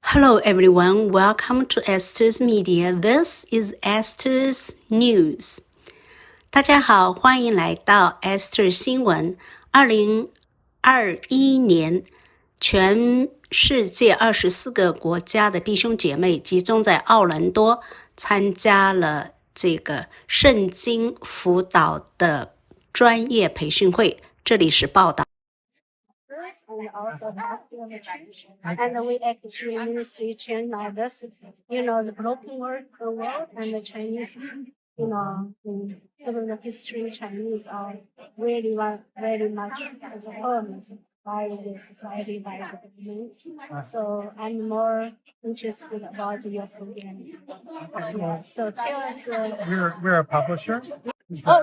Hello everyone, welcome to Esther's Media. This is Esther's News. 大家好，欢迎来到 Esther 新闻。2021年，全世界24个国家的弟兄姐妹集中在奥兰多，参加了这个圣经辅导的专业培训会。这里是报道。And also pastor of the church. And we actually ministry train all this, the broken world and the Chinese, some of the history Chinese are really very much harmed by the society, by the government. So I'm more interested about your program. Yeah. So tell us. We're a publisher.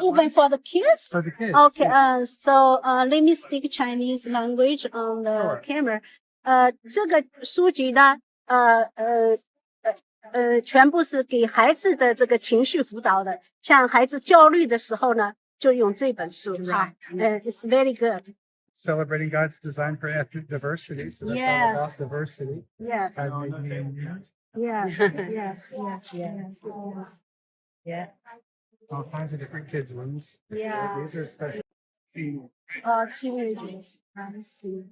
Even for the kids? For the kids. Okay, yes. so let me speak Chinese language on the camera. 这个书籍呢，全部是给孩子的这个情绪辅导的。像孩子焦虑的时候呢，就用这本书哈。It's very good. Celebrating God's design for ethnic diversity. So that's Yes. all about diversity. Yes. As we do. Yes. Yeah. All kinds of different kids ones. Yeah. These are special. Teenagers. I see.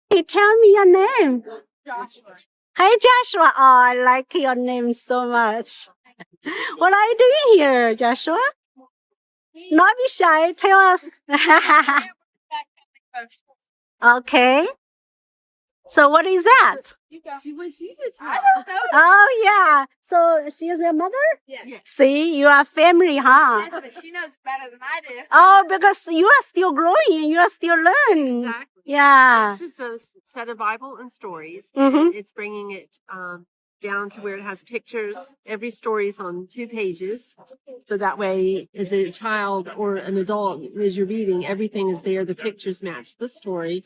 Hey, tell me your name. Joshua. Hi, Joshua. Oh, I like your name so much. What are you doing here, Joshua? Not be shy. Tell us. Okay. So what is that? She wants you to tell. I don't know. Oh, yeah. So she is your mother? Yeah. See, you are family, huh? Yes, but she knows better than I do. Oh, because you are still growing. You are still learning. Exactly. Yeah. It's just a set of Bible and stories. Mhm. It's bringing it down to where it has pictures. Every story is on 2 pages. So that way, as a child or an adult, as you're reading, everything is there. The pictures match the story.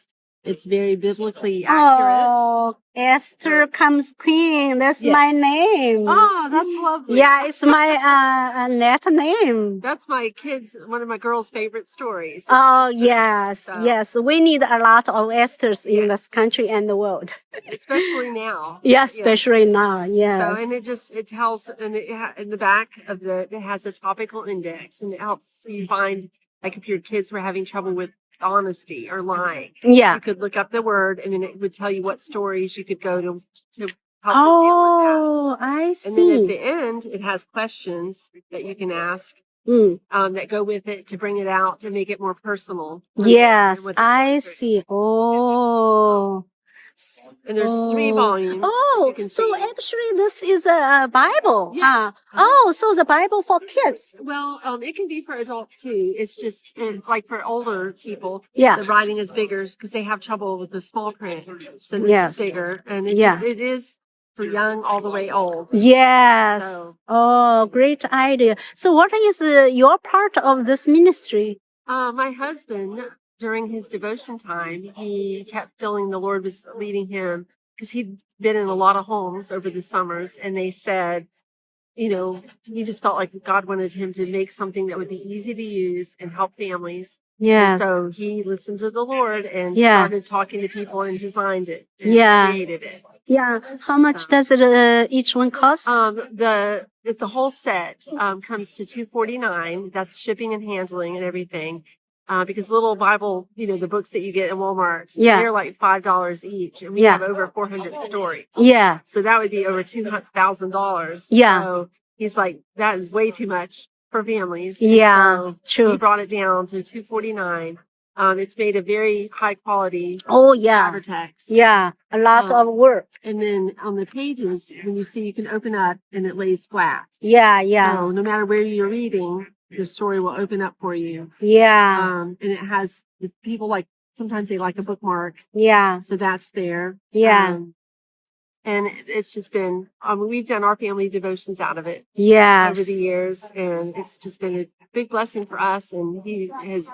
It's very biblically accurate. Oh, Esther comes Queen. That's Yes. my name. Oh, that's lovely. Yeah, it's my net name. That's my kids, one of my girls' favorite stories. Oh, yes, So- yes. We need a lot of Esthers in Yes. this country and the world. Especially now. Yeah, Yes. especially now. Yes. So, and it tells, and in the back of it has a topical index, and it helps you find, like, if your kids were having trouble with honesty or lying, Yeah. you could look up the word, and then it would tell you what stories you could go to help them deal with that. Oh, I And then at see. the end, it has questions that you can ask Mm. that go with it to bring it out to make it more personal. Yes, And what the I story- see. Oh. And there's 3 Oh. volumes. Oh, you can so see. actually this is a Bible. Yes. Huh? Oh, so the Bible for kids. Well, it can be for adults too. It's just like for older people. Yeah. The writing is bigger because they have trouble with the small print. So this Yes. is bigger, and Yeah. it is for young all the way old. Yes. So- Oh, great idea. So what is your part of this ministry? My husband, during his devotion time, he kept feeling the Lord was leading him because he'd been in a lot of homes over the summers, and they said, he just felt like God wanted him to make something that would be easy to use and help families. Yes. And so he listened to the Lord and Yeah. started talking to people and designed it and Yeah. created it. Yeah. How much does it each one cost? The whole set comes to $249. That's shipping and handling and everything. Because little Bible, the books that you get in Walmart, Yeah. they're like $5 each, and we Yeah. have over 400 stories. Yeah. So that would be over $200,000. Yeah. So he's like, that is way too much for families. Yeah. So he True. brought it down to $249. It's made of very high quality Oh, yeah. text. Yeah. A lot of work. And then on the pages, when you see, you can open up and it lays flat. Yeah. Yeah. So no matter where you're reading, the story will open up for you. Yeah. And it has people sometimes they like a bookmark, Yeah. so that's there. Yeah. And it's just been, we've done our family devotions out of it Yes. over the years, and it's just been a big blessing for us. And he has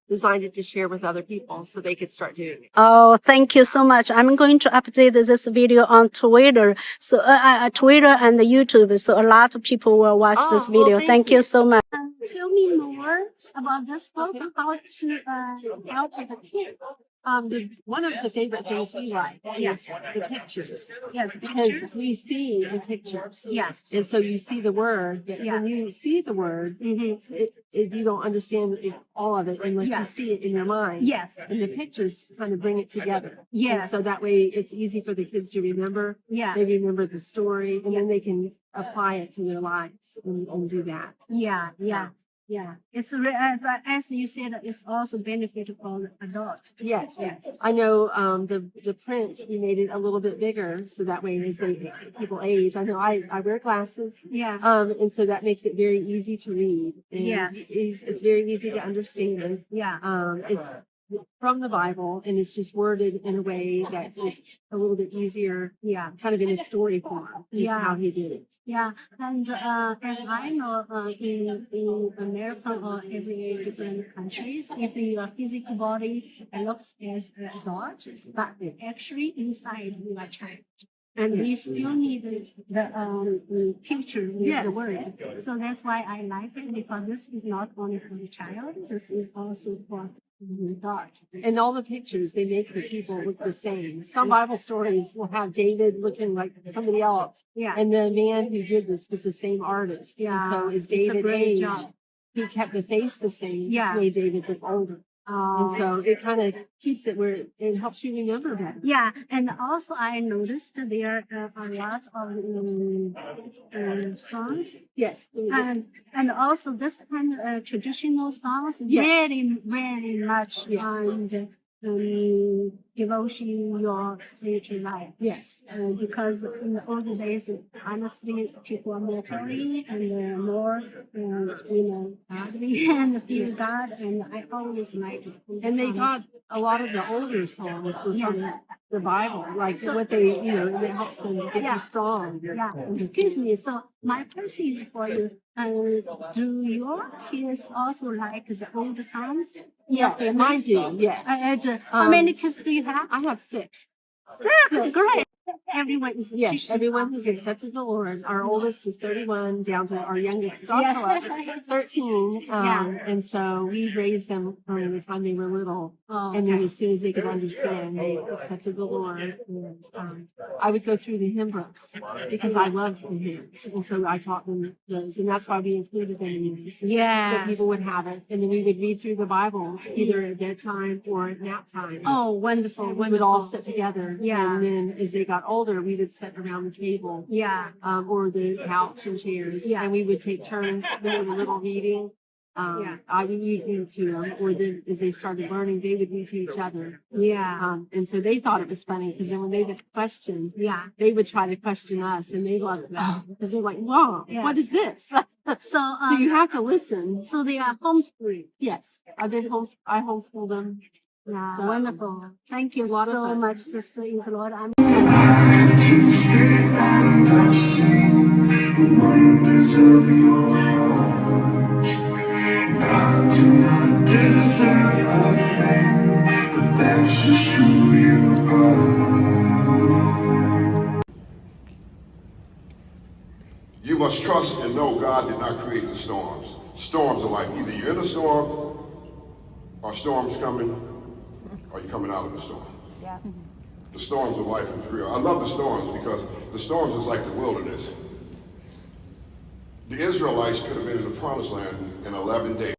designed it to share with other people so they could start doing it. Oh, thank you so much. I'm going to update this video on Twitter, so Twitter and YouTube, so a lot of people will watch this Oh, well, video. thank Thank you you. so much. Tell me more about this book, how to help the kids. One of the favorite things we like is the pictures. Yes, Because we see the pictures. Yes. And so you see the word, but Yeah. when you see the word, you don't understand all of it unless Yeah. you see it in your mind. Yes. And the pictures kind of bring it together. Yes. And so that way it's easy for the kids to remember. Yeah. They remember the story and then they can apply it to their lives and do that. Yeah, So, yeah, yeah. It's but as you said, it's also benefit for adults. Yes. Yes. I know the print, we made it a little bit bigger so that way as people age. I know I wear glasses. Yeah. And so that makes it very easy to read. And Yes. it's very easy to understand. Yeah. It's from the Bible and it's just worded in a way that is a little bit easier, Yeah. kind of in a story form is Yeah. how he did it. Yeah, and as I know, in America or every different countries, if your physical body looks as an adult, but actually inside you are child. And we still need the picture with Yes. the words. So that's why I like it, because this is not only for the child, this is also for the adult. And all the pictures, they make the people look the same. Some Bible stories will have David looking like somebody else. Yeah. And the man who did this was the same artist. Yeah, And so as it's a David great aged, job. he kept the face the same, Yeah. just made David look older. And so it kind of keeps it where it helps you remember better. Yeah, and also I noticed there are a lot of songs, Yes. and also this kind of traditional songs Yes. very much Yes. and devotion your spiritual life. Yes. Because in the old days, honestly, people are more caring and more, godly and feel God, and I always liked it. And they got a lot of the older songs were from Yes. the Bible, like what they, it helps them get Yeah. you strong. Yeah, excuse me. So my question is for you. Do your kids also like the old songs? Yeah, mine do. Yes. How many kids do you have? I have 6. Six. Great. Everyone is Yes, Christian. everyone who's accepted the Lord. Our oldest is 31, down to our youngest, Joshua, 13. And so we raised them from the time they were little. Oh, And then okay. as soon as they could understand, they accepted the Lord. And I would go through the hymn books because I loved the hymns. And so I taught them those. And that's why we included them in these. Yes. So people would have it. And then we would read through the Bible, either at bedtime or at nap time. Oh, wonderful, We wonderful. would all sit together. Yeah. And then as they got older, we would sit around the table. Yeah. Or the couch and chairs. Yeah. And we would take turns when they were little reading. I would read to them, or then as they started learning, they would read to each other. Yeah. And so they thought it was funny because then when they would question, Yeah. they would try to question us, and they loved that because they're like, "Wow, what is this?" So, So you have to listen. so they are homeschooling. Yes, I homeschool them. Yeah, So, wonderful. Thank you a lot of so fun. much, Sister in the Lord. I'm Tuesday and I've seen the wonders of your heart. I do not deserve a thing, but that's just who you are. You must trust and know God did not create the storms. Storms are like either you're in a storm, or storm's coming, or you're coming out of the storm. Yeah. The storms of life is real. I love the storms because the storms is like the wilderness. The Israelites could have been in the promised land in 11 days.